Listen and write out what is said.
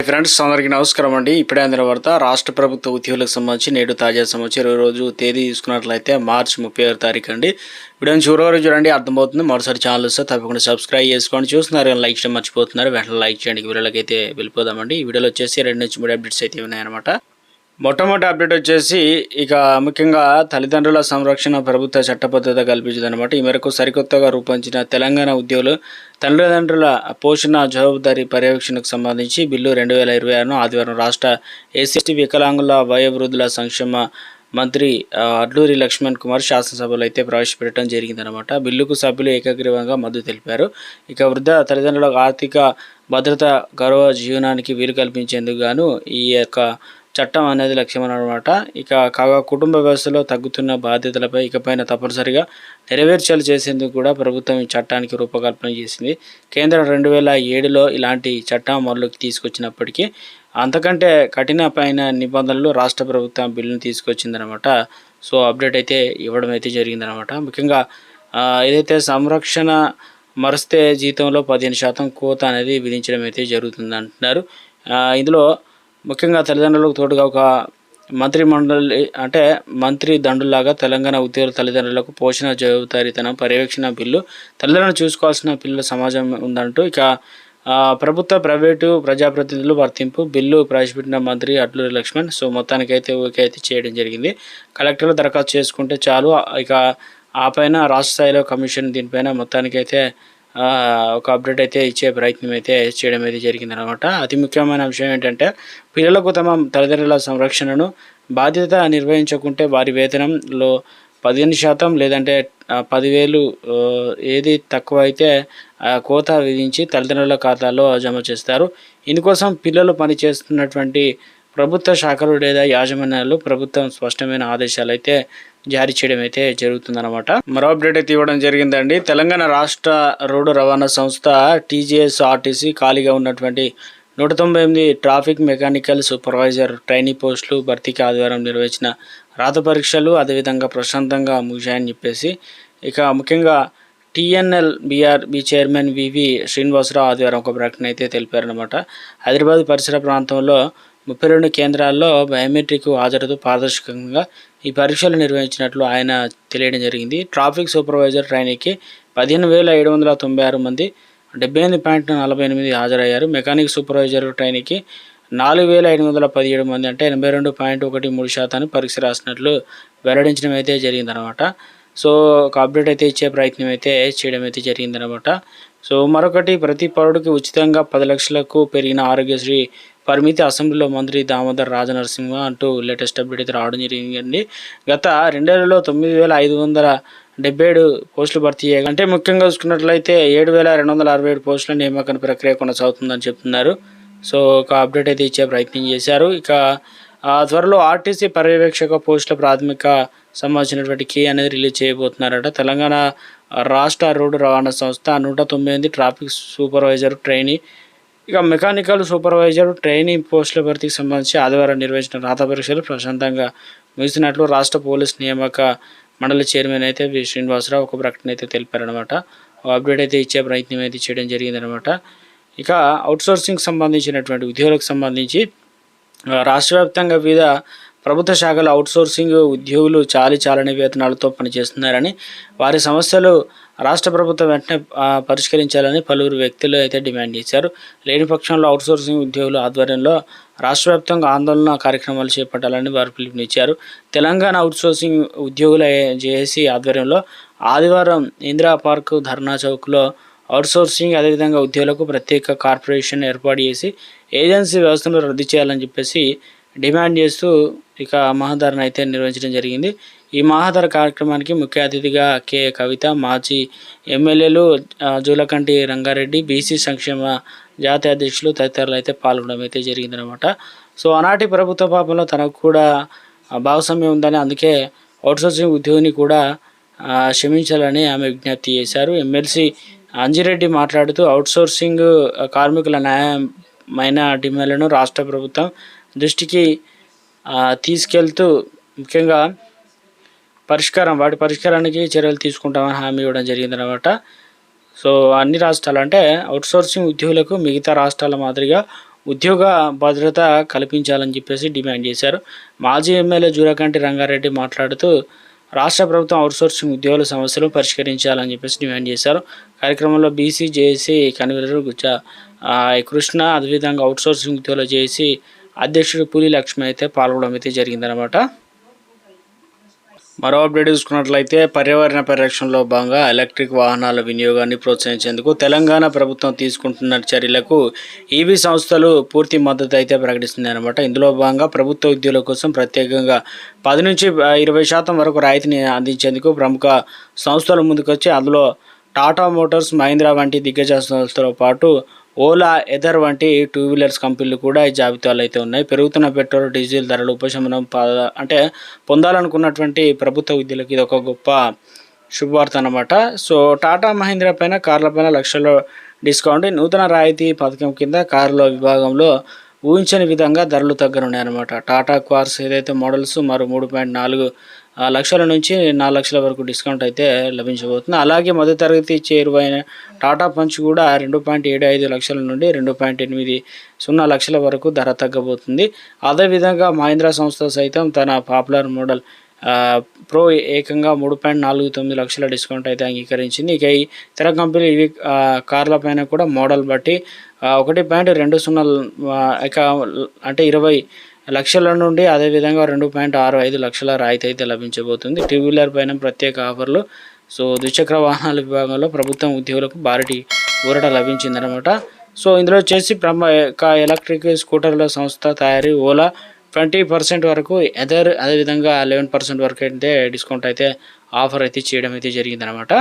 Friends అందరికీ నమస్కారం అండి. ఇప్పుడే అందిన వార్త రాష్ట్ర ప్రభుత్వ ఉద్యోగులకు సంబంధించి నేడు తాజా సమాచారం. రోజు తేదీ తీసుకున్నట్లయితే మార్చి 31 తారీఖు అండి. వీడియోని చివరి వరకు చూడండి, అర్థమవుతుంది. మరోసారి ఛానల్ వస్తే తప్పకుండా సబ్స్క్రైబ్ చేసుకోండి. చూస్తున్నారు కానీ లైక్ చేయడం మర్చిపోతున్నారు, వెంటనే లైక్ చేయండి. వీడియోలోకి అయితే వెళ్ళిపోదామండి. ఈ వీడియోలో వచ్చేసి 2 నుంచి 3 అప్డేట్స్ అయితే ఉన్నాయన్నమాట. మొట్టమొదటి అప్డేట్ వచ్చేసి ఇక ముఖ్యంగా తల్లిదండ్రుల సంరక్షణ ప్రభుత్వ చట్టబద్ధత కల్పించిందనమాట. ఈ మేరకు సరికొత్తగా రూపొందించిన తెలంగాణ ఉద్యోగులు తల్లిదండ్రుల పోషణ జవాబుదారీ పర్యవేక్షణకు సంబంధించి బిల్లు 2026ను ఆదివారం రాష్ట్ర ఎస్సీ వికలాంగుల వయోవృద్ధుల సంక్షేమ మంత్రి అడ్లూరి లక్ష్మణ్ కుమార్ శాసనసభలో అయితే ప్రవేశపెట్టడం జరిగిందనమాట. బిల్లుకు సభ్యులు ఏకగ్రీవంగా మద్దతు తెలిపారు. ఇక వృద్ధ తల్లిదండ్రులకు ఆర్థిక భద్రత, గౌరవ జీవనానికి వీలు కల్పించేందుకు గాను ఈ యొక్క చట్టం అనేది లక్ష్యం అన్నమాట. ఇక కాగా కుటుంబ వ్యవస్థలో తగ్గుతున్న బాధ్యతలపై ఇకపైన తప్పనిసరిగా నెరవేర్చాలు చేసేందుకు కూడా ప్రభుత్వం ఈ చట్టానికి రూపకల్పన చేసింది. కేంద్రం 2007లో ఇలాంటి చట్టం అమలులోకి తీసుకొచ్చినప్పటికీ అంతకంటే కఠినమైన నిబంధనలు రాష్ట్ర ప్రభుత్వం బిల్లును తీసుకొచ్చిందనమాట. సో అప్డేట్ అయితే ఇవ్వడం అయితే జరిగిందనమాట. ముఖ్యంగా ఏదైతే సంరక్షణ మరిస్తే జీతంలో 15% కోత అనేది విధించడం అయితే జరుగుతుంది అంటున్నారు. ఇందులో ముఖ్యంగా తల్లిదండ్రులకు తోడుగా ఒక మంత్రి దండులాగా తెలంగాణ ఉద్యోగుల తల్లిదండ్రులకు పోషణ జవాబుదారీతనం పర్యవేక్షణ బిల్లు, తల్లిదండ్రులు చూసుకోవాల్సిన పిల్లల సమాజం ఉందంటూ ఇక ప్రభుత్వ, ప్రైవేటు, ప్రజాప్రతినిధులు వర్తింపు బిల్లు ప్రవేశపెట్టిన మంత్రి అడ్లూరి లక్ష్మణ్. సో మొత్తానికైతే ఓకే అయితే చేయడం జరిగింది. కలెక్టర్లు దరఖాస్తు చేసుకుంటే చాలు. ఇక ఆ పైన రాష్ట్ర స్థాయిలో కమిషన్ దీనిపైన మొత్తానికైతే ఒక అప్డేట్ అయితే ఇచ్చే ప్రయత్నం అయితే చేయడం అయితే జరిగిందనమాట. అతి ముఖ్యమైన విషయం ఏంటంటే పిల్లలకు తమ తల్లిదండ్రుల సంరక్షణను బాధ్యత నిర్వహించకుంటే వారి వేతనంలో 15% లేదంటే 10,000 ఏది తక్కువ అయితే కోత విధించి తల్లిదండ్రుల ఖాతాలో జమ చేస్తారు. ఇందుకోసం పిల్లలు పనిచేస్తున్నటువంటి ప్రభుత్వ శాఖలు లేదా యాజమాన్యాలు ప్రభుత్వం స్పష్టమైన ఆదేశాలు అయితే జారీ చేయడం అయితే జరుగుతుందన్నమాట. మరో అప్డేట్ అయితే ఇవ్వడం జరిగిందండి. తెలంగాణ రాష్ట్ర రోడ్డు రవాణా సంస్థ TGSRTC ఖాళీగా ఉన్నటువంటి 198 ట్రాఫిక్ మెకానికల్ సూపర్వైజర్ ట్రైనీ పోస్టులు భర్తీకి ఆదివారం నిర్వహించిన రాత పరీక్షలు అదేవిధంగా ప్రశాంతంగా ముగిశాయని చెప్పేసి ఇక ముఖ్యంగా TNLBRB చైర్మన్ వివి శ్రీనివాసరావు ఆదివారం ఒక ప్రకటన అయితే తెలిపారనమాట. హైదరాబాద్ పరిసర ప్రాంతంలో 32 కేంద్రాల్లో బయోమెట్రిక్ హాజరుతో పారదర్శకంగా ఈ పరీక్షలు నిర్వహించినట్లు ఆయన తెలియడం జరిగింది. ట్రాఫిక్ సూపర్వైజర్ ట్రైనీకి 15,796 మంది 78.48 హాజరయ్యారు. మెకానిక్ సూపర్వైజర్ ట్రైనీకి 4,517 మంది అంటే 82.13% పరీక్ష రాసినట్లు వెల్లడించడం అయితే జరిగిందనమాట. సో ఒక అప్డేట్ అయితే ఇచ్చే ప్రయత్నం అయితే చేయడం అయితే జరిగిందనమాట. సో మరొకటి, ప్రతి పౌరుడికి ఉచితంగా 10 లక్షలకు పెరిగిన ఆరోగ్యశ్రీ పరిమితి అసెంబ్లీలో మంత్రి దామోదర్ రాజనరసింహ అంటూ లేటెస్ట్ అప్డేట్ అయితే రావడం జరిగిందండి. గత 2 ఏళ్లలో 9,577 పోస్టులు భర్తీ చేయగా అంటే ముఖ్యంగా చూసుకున్నట్లయితే 7,267 పోస్టుల నియామకం ప్రక్రియ కొనసాగుతుందని చెప్తున్నారు. సో ఒక అప్డేట్ అయితే ఇచ్చే ప్రయత్నం చేశారు. ఇక త్వరలో ఆర్టీసీ పర్యవేక్షక పోస్టుల ప్రాథమిక సంబంధించినటువంటి కీ అనేది రిలీజ్ చేయబోతున్నారట. తెలంగాణ రాష్ట్ర రోడ్డు రవాణా సంస్థ 109 ట్రాఫిక్ సూపర్వైజర్ ట్రైనీ ఇక మెకానికల్ సూపర్వైజర్ ట్రైనీ పోస్టుల భర్తీకి సంబంధించి ఆదివారం నిర్వహించిన రాత పరీక్షలు ప్రశాంతంగా ముగిసినట్లు రాష్ట్ర పోలీస్ నియామక మండలి చైర్మన్ అయితే వి శ్రీనివాసరావు ఒక ప్రకటన అయితే తెలిపారనమాట. అప్డేట్ అయితే ఇచ్చే ప్రయత్నం అయితే చేయడం జరిగిందనమాట. ఇక అవుట్సోర్సింగ్ సంబంధించినటువంటి ఉద్యోగులకు సంబంధించి రాష్ట్ర వ్యాప్తంగా వివిధ ప్రభుత్వ శాఖల అవుట్సోర్సింగ్ ఉద్యోగులు చాలని వేతనాలతో పనిచేస్తున్నారని, వారి సమస్యలు రాష్ట్ర ప్రభుత్వం వెంటనే పరిష్కరించాలని పలువురు వ్యక్తులు అయితే డిమాండ్ చేశారు. లేని పక్షంలో అవుట్సోర్సింగ్ ఉద్యోగుల ఆధ్వర్యంలో రాష్ట్ర వ్యాప్తంగా ఆందోళన కార్యక్రమాలు చేపట్టాలని వారు పిలుపునిచ్చారు. తెలంగాణ అవుట్సోర్సింగ్ ఉద్యోగుల జేఏసీ ఆధ్వర్యంలో ఆదివారం ఇందిరా పార్క్, ధర్నా చౌక్లో అవుట్సోర్సింగ్ అదేవిధంగా ఉద్యోగులకు ప్రత్యేక కార్పొరేషన్ ఏర్పాటు చేసి ఏజెన్సీ వ్యవస్థను రద్దు చేయాలని చెప్పేసి డిమాండ్ చేస్తూ ఇక మహాధరణ అయితే నిర్వహించడం జరిగింది. ఈ మహాధర కార్యక్రమానికి ముఖ్య అతిథిగా కె కవిత, మాజీ ఎమ్మెల్యేలు జూలకంటి రంగారెడ్డి, బీసీ సంక్షేమ జాతీయ అధ్యక్షులు తదితరులు అయితే పాల్గొనడం అయితే జరిగిందనమాట. సో ఆనాటి ప్రభుత్వ పాపంలో తనకు కూడా భాగస్వామ్యం ఉందని, అందుకే అవుట్సోర్సింగ్ ఉద్యోగిని కూడా క్షమించాలని ఆమె విజ్ఞప్తి చేశారు. ఎమ్మెల్సీ అంజిరెడ్డి మాట్లాడుతూ అవుట్సోర్సింగ్ కార్మికుల న్యాయమైన డిమాండ్లను రాష్ట్ర ప్రభుత్వం దృష్టికి తీసుకెళ్తూ ముఖ్యంగా వాటి పరిష్కారానికి చర్యలు తీసుకుంటామని హామీ ఇవ్వడం జరిగిందనమాట. సో అన్ని రాష్ట్రాలు అంటే అవుట్సోర్సింగ్ ఉద్యోగులకు మిగతా రాష్ట్రాల మాదిరిగా ఉద్యోగ భద్రత కల్పించాలని చెప్పేసి డిమాండ్ చేశారు. మాజీ ఎమ్మెల్యే జూలకంటి రంగారెడ్డి మాట్లాడుతూ రాష్ట్ర ప్రభుత్వం అవుట్సోర్సింగ్ ఉద్యోగుల సమస్యలు పరిష్కరించాలని చెప్పేసి డిమాండ్ చేశారు. కార్యక్రమంలో బీసీ జేఏసీ కన్వీనర్ కృష్ణ, అదేవిధంగా అవుట్సోర్సింగ్ ఉద్యోగుల జేఏసీ అధ్యక్షుడు పులి లక్ష్మి అయితే పాల్గొనడం అయితే జరిగిందనమాట. మరో అప్డేట్ చూసుకున్నట్లయితే పర్యావరణ పరిరక్షణలో భాగంగా ఎలక్ట్రిక్ వాహనాల వినియోగాన్ని ప్రోత్సహించేందుకు తెలంగాణ ప్రభుత్వం తీసుకుంటున్న చర్యలకు ఈవీ సంస్థలు పూర్తి మద్దతు అయితే ప్రకటిస్తున్నాయన్నమాట. ఇందులో భాగంగా ప్రభుత్వ ఉద్యోగుల కోసం ప్రత్యేకంగా 10 నుంచి 20% వరకు రాయితీని అందించేందుకు ప్రముఖ సంస్థలు ముందుకొచ్చి అందులో టాటా మోటార్స్, మహీంద్రా వంటి దిగ్గజ సంస్థలతో పాటు ఓలా, ఎథర్ వంటి 2 వీలర్స్ కంపెనీలు కూడా ఈ జాబితాలో అయితే ఉన్నాయి. పెరుగుతున్న పెట్రోల్, డీజిల్ ధరలు ఉపశమనం పొందాలనుకున్నటువంటి ప్రభుత్వ ఉద్యోగులకు ఇది ఒక గొప్ప శుభవార్త అన్నమాట. సో టాటా, మహీంద్రా పైన కార్ల పైన లక్షల్లో డిస్కౌంట్. నూతన రాయితీ పథకం కింద కారుల విభాగంలో ఊహించని విధంగా ధరలు తగ్గనున్నాయన్నమాట. టాటా కార్స్ ఏదైతే మోడల్స్ మరో 3.4 లక్షల నుంచి 4 లక్షల వరకు డిస్కౌంట్ అయితే లభించబోతుంది. అలాగే మధ్యతరగతి చేరువైన టాటా పంచ్ కూడా 2.75 లక్షల నుండి 2.80 లక్షల వరకు ధర తగ్గబోతుంది. అదేవిధంగా మహీంద్రా సంస్థ సైతం తన పాపులర్ మోడల్ ప్రో ఏకంగా 3.49 లక్షల డిస్కౌంట్ అయితే అంగీకరించింది. ఇక ఈ ఇతర కంపెనీలు ఇవి కార్ల పైన కూడా మోడల్ బట్టి 1.20 ఇక అంటే 20 లక్షల నుండి అదేవిధంగా 2.65 లక్షల రాయితీ అయితే లభించబోతుంది. 2 వీలర్ పైన ప్రత్యేక ఆఫర్లు. సో ద్విచక్ర వాహనాల విభాగంలో ప్రభుత్వం ఉద్యోగులకు భారీ ఊరట లభించిందనమాట. సో ఇందులో వచ్చేసి ఎలక్ట్రిక్ స్కూటర్ల సంస్థ తయారీ ఓలా 20% వరకు, ఎదర్ అదేవిధంగా 11% వరకు అయితే డిస్కౌంట్ అయితే ఆఫర్ అయితే చేయడం అయితే జరిగిందనమాట.